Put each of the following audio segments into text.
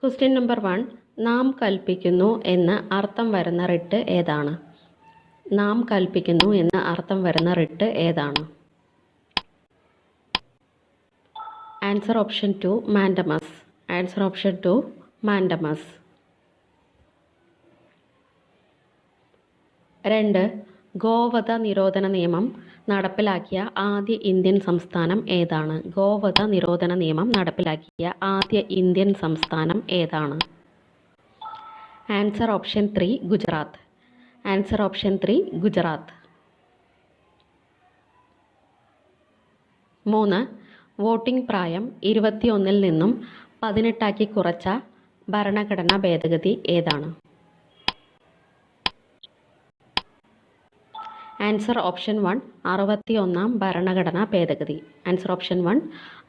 Question number 1. നാം കൽപ്പിക്കുന്നു എന്ന് അർത്ഥം വരുന്ന റിട്ട് ഏതാണ്? നാം കൽപ്പിക്കുന്നു എന്ന് അർത്ഥം വരുന്ന റിട്ട് ഏതാണ്? Answer option 2 mandamus. Answer option 2 mandamus. 2. ഗോവധ നിരോധന നിയമം നടപ്പിലാക്കിയ ആദ്യ ഇന്ത്യൻ സംസ്ഥാനം ഏതാണ്? ഗോവധ നിരോധന നിയമം നടപ്പിലാക്കിയ ആദ്യ ഇന്ത്യൻ സംസ്ഥാനം ഏതാണ്? Answer option 3 Gujarat. Answer option 3 Gujarat. 3. Voting പ്രായം 21-ൽ നിന്നും 18-ആക്കി കുറച്ച ഭരണഘടനാ ഭേദഗതി ഏതാണ്? ആൻസർ ഓപ്ഷൻ 1 61-ാം ഭരണഘടനാ ഭേദഗതി. ആൻസർ ഓപ്ഷൻ 1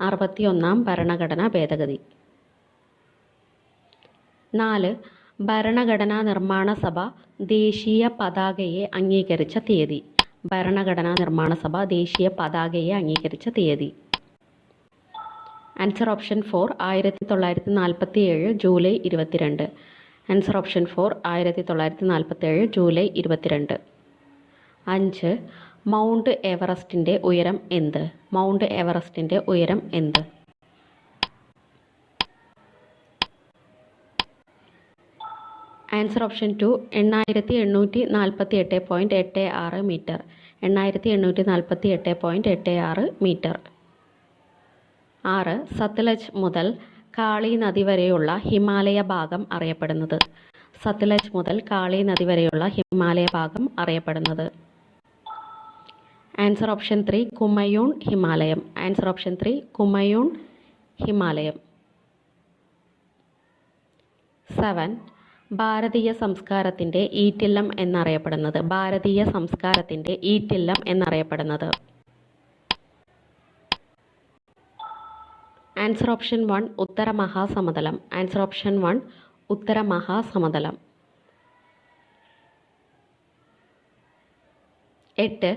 61-ാം ഭരണഘടനാ ഭേദഗതി. 4. ഭരണഘടനാ നിർമ്മാണ സഭ ദേശീയ പതാകയെ അംഗീകരിച്ച തീയതി. ഭരണഘടനാ നിർമ്മാണ സഭ ദേശീയ പതാകയെ അംഗീകരിച്ച തീയതി. Answer option 4 1947 July 22. Answer option 4 1947 July 22. 5. Mount എവറസ്റ്റിൻ്റെ ഉയരം എന്ത്? മൗണ്ട് എവറസ്റ്റിൻ്റെ ഉയരം എന്ത്? Answer option 2 8848.86 metre. 8848.86 metre. 6. Sutlej മുതൽ കാളി നദി വരെയുള്ള ഹിമാലയ ഭാഗം അറിയപ്പെടുന്നത്. സത്ലജ് മുതൽ കാളി നദി വരെയുള്ള ഹിമാലയ ഭാഗം അറിയപ്പെടുന്നത്. ആൻസർ ഓപ്ഷൻ 3 കുമയൂൺ ഹിമാലയം. ആൻസർ ഓപ്ഷൻ 3 കുമയൂൺ ഹിമാലയം. 7. ഭാരതീയ സംസ്കാരത്തിൻ്റെ ഈറ്റില്ലം എന്നറിയപ്പെടുന്നത്. ഭാരതീയ സംസ്കാരത്തിൻ്റെ ഈറ്റില്ലം എന്നറിയപ്പെടുന്നത്. ആൻസർ ഓപ്ഷൻ 1 ഉത്തര മഹാസമതലം. ആൻസർ ഓപ്ഷൻ 1 ഉത്തര മഹാസമതലം. 8.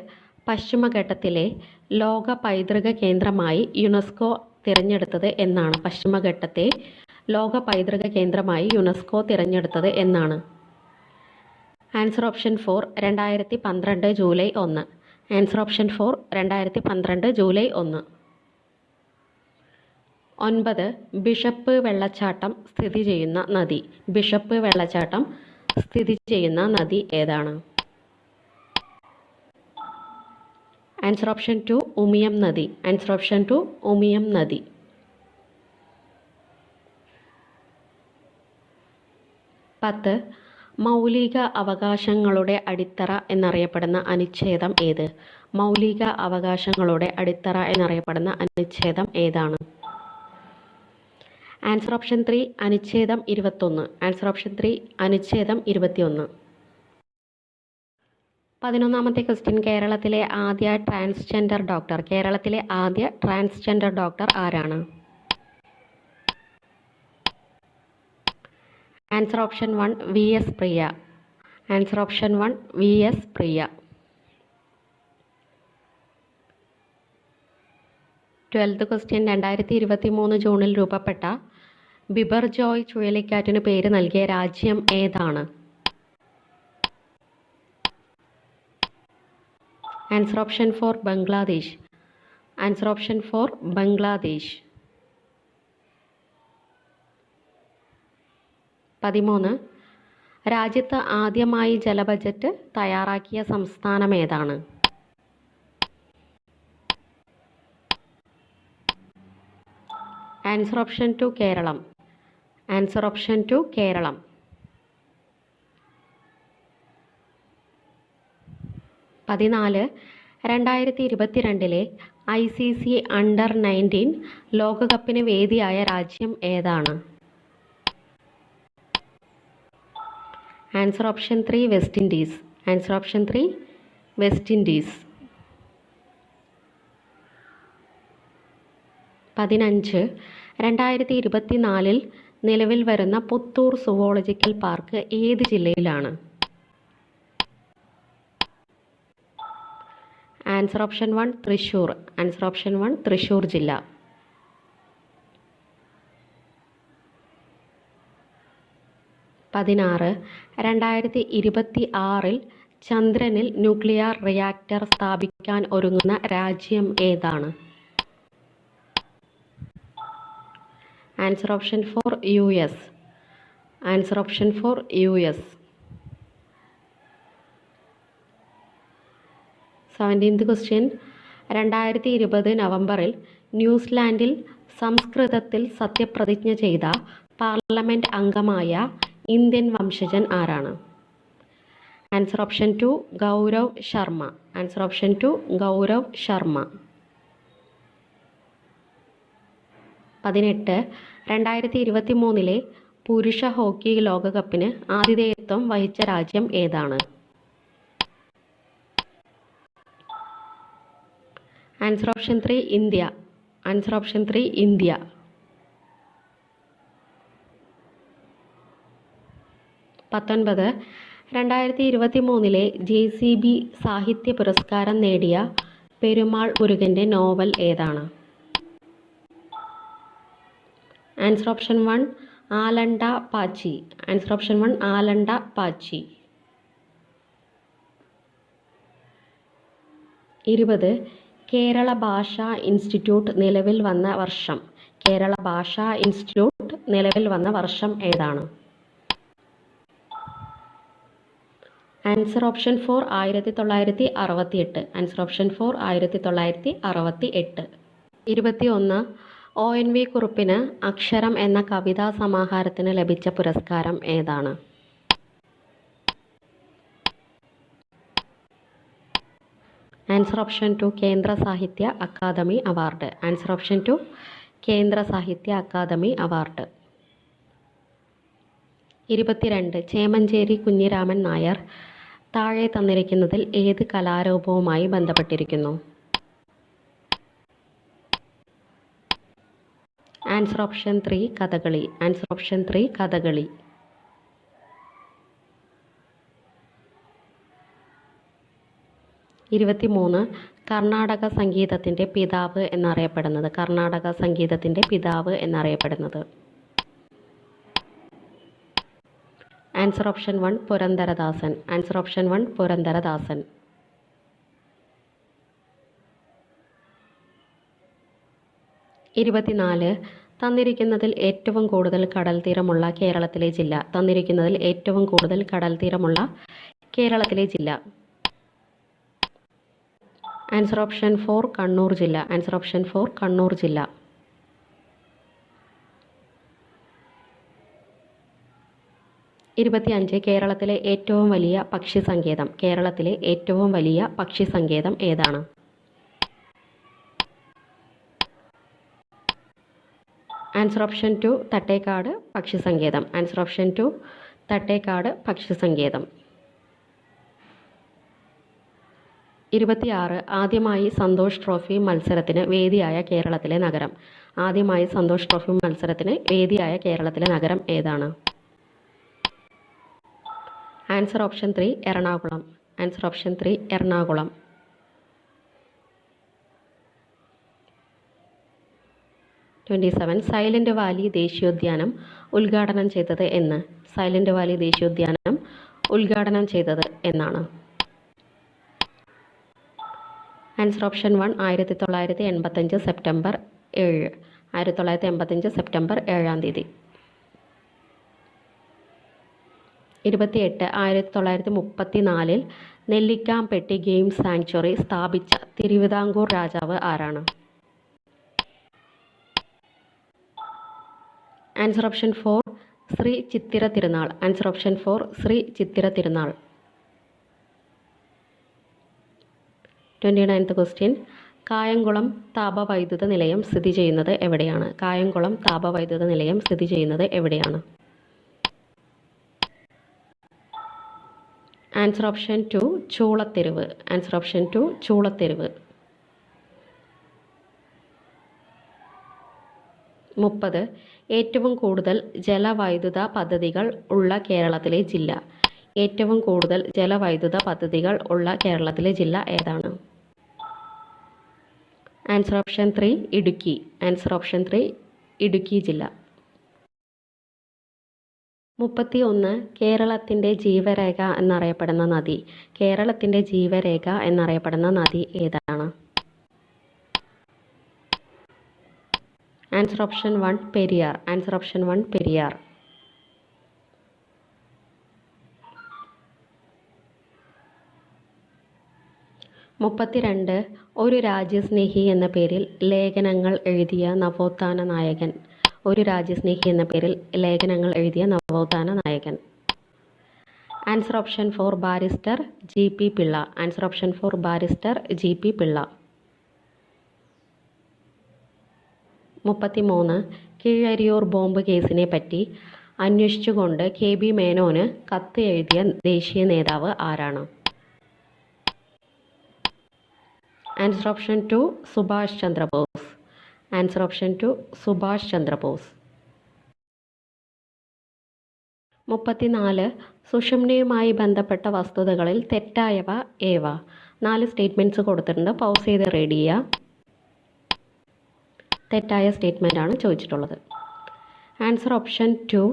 പശ്ചിമഘട്ടത്തിലെ ലോക പൈതൃക കേന്ദ്രമായി യുനെസ്കോ തിരഞ്ഞെടുത്തത് എന്നാണ്? പശ്ചിമഘട്ടത്തെ ലോക പൈതൃക കേന്ദ്രമായി യുനെസ്കോ തിരഞ്ഞെടുത്തത് എന്നാണ്? Answer option 4 2012 July 1. Answer option 4 2012 July 1. 9. Bishop വെള്ളച്ചാട്ടം സ്ഥിതി ചെയ്യുന്ന നദി. ബിഷപ്പ് വെള്ളച്ചാട്ടം സ്ഥിതി ചെയ്യുന്ന നദി ഏതാണ്? ആൻസർ ഓപ്ഷൻ 2 ഉമിയം നദി. ആൻസർ ഓപ്ഷൻ 2 ഉമിയം നദി. 10. മൗലിക അവകാശങ്ങളുടെ അടിത്തറ എന്നറിയപ്പെടുന്ന അനുച്ഛേദം ഏത്? മൗലിക അവകാശങ്ങളുടെ അടിത്തറ എന്നറിയപ്പെടുന്ന അനുച്ഛേദം ഏതാണ്? ആൻസർ ഓപ്ഷൻ 3 അനുച്ഛേദം 21. ആൻസർ ഓപ്ഷൻ 3 അനുച്ഛേദം 21. 11-ാമത്തെ ക്വസ്റ്റ്യൻ. കേരളത്തിലെ ആദ്യ ട്രാൻസ്ജെൻഡർ ഡോക്ടർ. കേരളത്തിലെ ആദ്യ ട്രാൻസ്ജെൻഡർ ഡോക്ടർ ആരാണ്? Answer option 1 VS Priya. Answer option 1 VS Priya. 12th question. 2023 ജൂണിൽ രൂപപ്പെട്ട ബിബർജോയ് ചുഴലിക്കാറ്റിന് പേര് നൽകിയ രാജ്യം ഏതാണ്? Answer option 4 Bangladesh. Answer option 4 Bangladesh. 13. രാജ്യത്ത് ആദ്യമായി ജല ബജറ്റ് തയ്യാറാക്കിയ സംസ്ഥാനം ഏതാണ്? Answer option 2 Keralam. Answer option 2 Keralam. 14. 2022 ICC under 19 ലോകകപ്പിന് വേദിയായ രാജ്യം ഏതാണ്? Answer option 3 west Indies. Answer option 3 west Indies. 15. 2024 നിലവിൽ വരുന്ന പുത്തൂർ സുവോളജിക്കൽ പാർക്ക് ഏത് ജില്ലയിലാണ്? Answer option 1 Thrissur. Answer option 1 Thrissur ജില്ല. 16. 2026 ചന്ദ്രനിൽ ന്യൂക്ലിയർ റിയാക്ടർ സ്ഥാപിക്കാൻ ഒരുങ്ങുന്ന രാജ്യം ഏതാണ്? Answer option 4 US. Answer option 4 US. 17th question. 2020 നവംബറിൽ ന്യൂസിലാൻഡിൽ സംസ്കൃതത്തിൽ സത്യപ്രതിജ്ഞ ചെയ്ത പാർലമെന്റ് അംഗമായ ഇന്ത്യൻ വംശജൻ ആരാണ്? Answer option 2 Gaurav Sharma. Answer option 2 Gaurav Sharma. 18. 2023 പുരുഷ ഹോക്കി ലോകകപ്പിന് ആതിഥേയത്വം വഹിച്ച രാജ്യം ഏതാണ്? Answer option 3 India. Answer option 3 India. 19. 2023 JCB സാഹിത്യ പുരസ്കാരം നേടിയ പെരുമാൾ മുരുകൻ്റെ നോവൽ ഏതാണ്? Answer option 1 Aalandaa Paatchi. Answer option 1 Aalandaa Paatchi. 20. Kerala ഭാഷാ ഇൻസ്റ്റിറ്റ്യൂട്ട് നിലവിൽ വന്ന വർഷം. കേരള ഭാഷാ ഇൻസ്റ്റിറ്റ്യൂട്ട് നിലവിൽ വന്ന വർഷം ഏതാണ്? Answer option 4 1968. Answer option 4 1968. 21. ONV കുറുപ്പിന് അക്ഷരം എന്ന കവിതാ സമാഹാരത്തിന് ലഭിച്ച പുരസ്കാരം ഏതാണ്? Answer option 2 Kendra Sahitya Akademi award. Answer option 2 Kendra Sahitya Akademi award. 22. Chemancheri Kunhiraman Nair താഴെ തന്നിരിക്കുന്നതിൽ ഏത് കലാരൂപവുമായി ബന്ധപ്പെട്ടിരിക്കുന്നു? Answer option 3 Kathakali. Answer option 3 Kathakali. 23. കർണാടക സംഗീതത്തിൻ്റെ പിതാവ് എന്നറിയപ്പെടുന്നത്. കർണാടക സംഗീതത്തിൻ്റെ പിതാവ് എന്നറിയപ്പെടുന്നത്. ആൻസർ ഓപ്ഷൻ 1 പുരന്ദരദാസൻ. ആൻസർ ഓപ്ഷൻ 1 പുരന്ദരദാസൻ. 24. തന്നിരിക്കുന്നതിൽ ഏറ്റവും കൂടുതൽ കടൽ തീരമുള്ള കേരളത്തിലെ ജില്ല. തന്നിരിക്കുന്നതിൽ ഏറ്റവും കൂടുതൽ കടൽ തീരമുള്ള കേരളത്തിലെ ജില്ല. ആൻസർ ഓപ്ഷൻ 4 കണ്ണൂർ ജില്ല. ആൻസർ ഓപ്ഷൻ 4 കണ്ണൂർ ജില്ല. 25. കേരളത്തിലെ ഏറ്റവും വലിയ പക്ഷി സങ്കേതം. കേരളത്തിലെ ഏറ്റവും വലിയ പക്ഷി സങ്കേതം ഏതാണ്? ആൻസർ ഓപ്ഷൻ 2 തട്ടേക്കാട് പക്ഷി സങ്കേതം. ആൻസർ ഓപ്ഷൻ 2 തട്ടേക്കാട് പക്ഷി സങ്കേതം. 26. ആദ്യമായി സന്തോഷ് ട്രോഫി മത്സരത്തിന് വേദിയായ കേരളത്തിലെ നഗരം. ആദ്യമായി സന്തോഷ് ട്രോഫി മത്സരത്തിന് വേദിയായ കേരളത്തിലെ നഗരം ഏതാണ്? Answer option 3 Ernakulam. Answer option 3 Ernakulam. 27. Silent Valley ദേശീയോദ്യാനം ഉദ്ഘാടനം ചെയ്തത് എന്ന്. സൈലന്റ് വാലി ദേശീയോദ്യാനം ഉദ്ഘാടനം ചെയ്തത് എന്നാണ്? Answer option 1 1985 September 7. 1985 September 7. 28. 1934 Nellikampetty game sanctuary സ്ഥാപിച്ച തിരുവിതാംകൂർ രാജാവ് ആരാണ്? Answer option 4 Shri Chithira Thirunal. Answer option 4 Shri Chithira Thirunal. 29th question. Kayamkulam താപവൈദ്യുത നിലയം സ്ഥിതി ചെയ്യുന്നത് എവിടെയാണ്? കായംകുളം താപവൈദ്യുത നിലയം സ്ഥിതി ചെയ്യുന്നത് എവിടെയാണ്? Answer option 2 Choolatheruvu. Answer option 2 Choolatheruvu. 30. ഏറ്റവും കൂടുതൽ ജലവൈദ്യുത പദ്ധതികൾ ഉള്ള കേരളത്തിലെ ജില്ല. ഏറ്റവും കൂടുതൽ ജലവൈദ്യുത പദ്ധതികൾ ഉള്ള കേരളത്തിലെ ജില്ല ഏതാണ്? Answer option 3 Idukki. Answer option 3 Idukki ജില്ല. 31 കേരളത്തിൻ്റെ ജീവരേഖ എന്നറിയപ്പെടുന്ന നദി. കേരളത്തിൻ്റെ ജീവരേഖ എന്നറിയപ്പെടുന്ന നദി ഏതാണ്? Answer option 1 Periyar. Answer option 1 Periyar. 32 ഒരു രാജ്യസ്നേഹി എന്ന പേരിൽ ലേഖനങ്ങൾ എഴുതിയ നവോത്ഥാന നായകൻ. ഒരു രാജ്യസ്നേഹി എന്ന പേരിൽ ലേഖനങ്ങൾ എഴുതിയ നവോത്ഥാന നായകൻ. Answer option 4 barrister GP Pillai. Answer option 4 barrister GP Pillai. 33 Keezhariyur bomb കേസിനെ പറ്റി അന്വേഷിച്ചുകൊണ്ട് KB മേനോന് കത്ത് എഴുതിയ ദേശീയ നേതാവ് ആരാണ്? Answer option 2 Subhash Chandrabose. Answer option 2 Subhash Chandrabose. 34 സുഷുമ്നയുമായി ബന്ധപ്പെട്ട വസ്തുതകളിൽ തെറ്റായവ ഏവ? 4 സ്റ്റേറ്റ്മെൻറ്റ്സ് കൊടുത്തിട്ടുണ്ട്. പൗസ് ചെയ്ത് റീഡ് ചെയ്യുക. തെറ്റായ സ്റ്റേറ്റ്മെൻ്റ് ആണ് ചോദിച്ചിട്ടുള്ളത്. ആൻസർ ഓപ്ഷൻ 2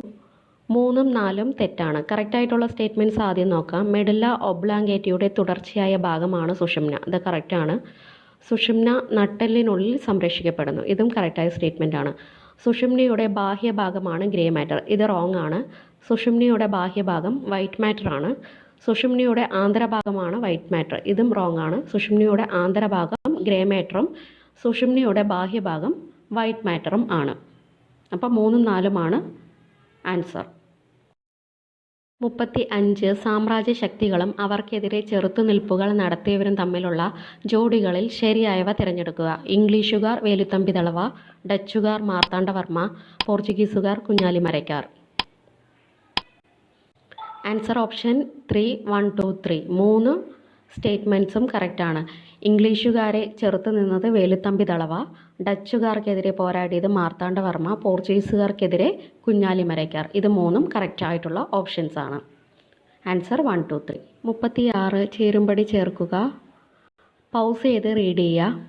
3ഉം 4ഉം തെറ്റാണ്. കറക്റ്റായിട്ടുള്ള സ്റ്റേറ്റ്മെൻറ്റ്സ് ആദ്യം നോക്കാം. മെഡുല്ല ഒബ്ലാങ്കേറ്റയുടെ തുടർച്ചയായ ഭാഗമാണ് സുഷുമ്ന. ഇത് കറക്റ്റാണ്. സുഷുമ്ന നട്ടെല്ലിനുള്ളിൽ സംരക്ഷിക്കപ്പെടുന്നു. ഇതും കറക്റ്റായ സ്റ്റേറ്റ്മെൻ്റ് ആണ്. സുഷുമ്നയുടെ ബാഹ്യഭാഗമാണ് ഗ്രേ മാറ്റർ. ഇത് റോങ് ആണ്. സുഷുമ്നയുടെ ബാഹ്യഭാഗം വൈറ്റ് മാറ്റർ ആണ്. സുഷുമ്നയുടെ ആന്തരഭാഗമാണ് വൈറ്റ് മാറ്റർ. ഇതും റോങ് ആണ്. സുഷുമ്നയുടെ ആന്തരഭാഗം ഗ്രേ മാറ്ററും സുഷുമ്നയുടെ ബാഹ്യഭാഗം വൈറ്റ് മാറ്ററും ആണ്. അപ്പോൾ 3ഉം 4ഉമാണ് ആൻസർ. 35 സാമ്രാജ്യ ശക്തികളും അവർക്കെതിരെ ചെറുത്തുനിൽപ്പുകൾ നടത്തിയവരും തമ്മിലുള്ള ജോഡികളിൽ ശരിയായവ തിരഞ്ഞെടുക്കുക. ഇംഗ്ലീഷുകാർ വേലുത്തമ്പി ദളവ, ഡച്ചുകാർ മാർത്താണ്ഡവർമ്മ, പോർച്ചുഗീസുകാർ കുഞ്ഞാലിമരയ്ക്കാർ. ആൻസർ ഓപ്ഷൻ 3 1 2 3 3 സ്റ്റേറ്റ്മെൻറ്റ്സും കറക്റ്റാണ്. ഇംഗ്ലീഷുകാരെ ചെറുത്തു നിന്നത് വേലുത്തമ്പി ദളവ, ഡച്ചുകാർക്കെതിരെ പോരാടിയത് മാർത്താണ്ഡവർമ്മ, പോർച്ചുഗീസുകാർക്കെതിരെ കുഞ്ഞാലിമരയ്ക്കാർ. ഇത് 3ഉം കറക്റ്റായിട്ടുള്ള ഓപ്ഷൻസ് ആണ്. ആൻസർ 1 2 3. 36 ചേരുംപടി ചേർക്കുക. പൗസ് ചെയ്ത് റീഡ് ചെയ്യുക.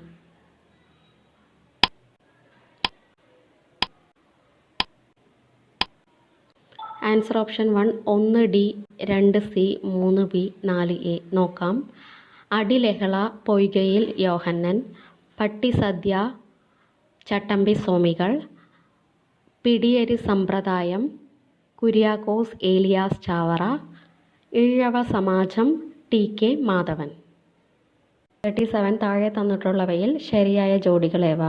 Answer option 1 1D 2C 3B 4A. നോക്കാം. അടിലഹള പൊയ്കയിൽ യോഹന്നൻ, പട്ടിസദ്യ ചട്ടമ്പി സ്വാമികൾ, പിടിയരി സമ്പ്രദായം കുര്യാക്കോസ് ഏലിയാസ് ചാവറ, ഈഴവ സമാജം TK മാധവൻ. 37 താഴെ തന്നിട്ടുള്ളവയിൽ ശരിയായ ജോഡികൾ ഏവ?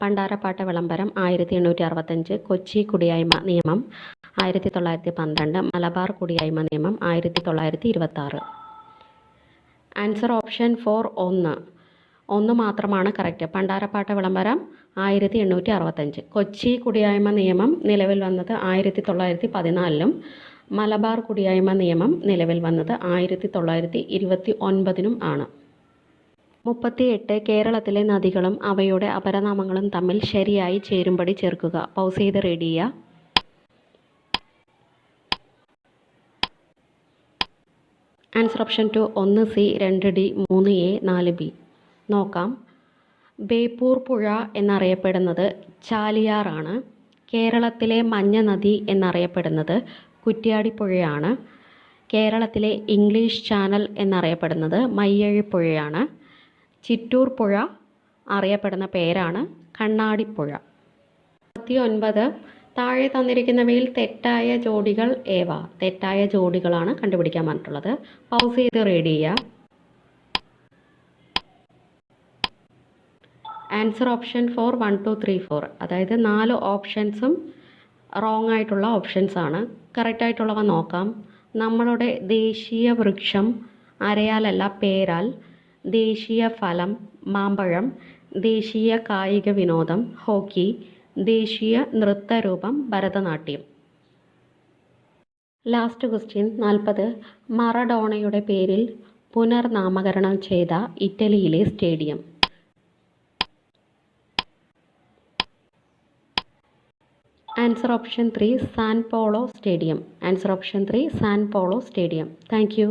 പണ്ടാരപ്പാട്ട വിളംബരം 1865, കൊച്ചി കുടിയായ്മ നിയമം 1912, മലബാർ കുടിയായ്മ നിയമം 1926. ആൻസർ ഓപ്ഷൻ 4 1 മാത്രമാണ് കറക്റ്റ്. പണ്ടാരപ്പാട്ട വിളംബരം 1865. കൊച്ചി കുടിയായ്മ നിയമം നിലവിൽ വന്നത് 1914-ലും മലബാർ കുടിയായ്മ നിയമം നിലവിൽ വന്നത് 1929-നും ആണ്. 38 കേരളത്തിലെ നദികളും അവയുടെ അപരനാമങ്ങളും തമ്മിൽ ശരിയായി ചേരുംപടി ചേർക്കുക. പൗസ് ചെയ്ത് റീഡ് ചെയ്യുക. Answer option 2 1C 2D 3A 4B. നോക്കാം. ബേപ്പൂർ പുഴ എന്നറിയപ്പെടുന്നത് ചാലിയാറാണ്. കേരളത്തിലെ മഞ്ഞ നദി എന്നറിയപ്പെടുന്നത് കുറ്റ്യാടിപ്പുഴയാണ്. കേരളത്തിലെ ഇംഗ്ലീഷ് ചാനൽ എന്നറിയപ്പെടുന്നത് മയ്യഴിപ്പുഴയാണ്. ചിറ്റൂർ പുഴ അറിയപ്പെടുന്ന പേരാണ് കണ്ണാടിപ്പുഴ. 39 താഴെ തന്നിരിക്കുന്നവയിൽ തെറ്റായ ജോഡികൾ ഏവ? തെറ്റായ ജോഡികളാണ് കണ്ടുപിടിക്കാൻ പറഞ്ഞിട്ടുള്ളത്. പൗസ് ചെയ്ത് റീഡ് ചെയ്യുക. Answer option 4 1 2 3 4. അതായത് 4 ഓപ്ഷൻസും റോങ് ആയിട്ടുള്ള ഓപ്ഷൻസ് ആണ്. കറക്റ്റായിട്ടുള്ളവ നോക്കാം. നമ്മളുടെ ദേശീയ വൃക്ഷം അരയാലല്ല പേരാൽ, ദേശീയ ഫലം മാമ്പഴം, ദേശീയ കായിക വിനോദം ഹോക്കി, ദേശീയ നൃത്തരൂപം ഭരതനാട്യം. ലാസ്റ്റ് ക്വസ്റ്റ്യൻ 40 മറഡോണയുടെ പേരിൽ പുനർനാമകരണം ചെയ്ത ഇറ്റലിയിലെ stadium. Answer option 3 San Paolo stadium. Answer option 3 San Paolo stadium. Thank U.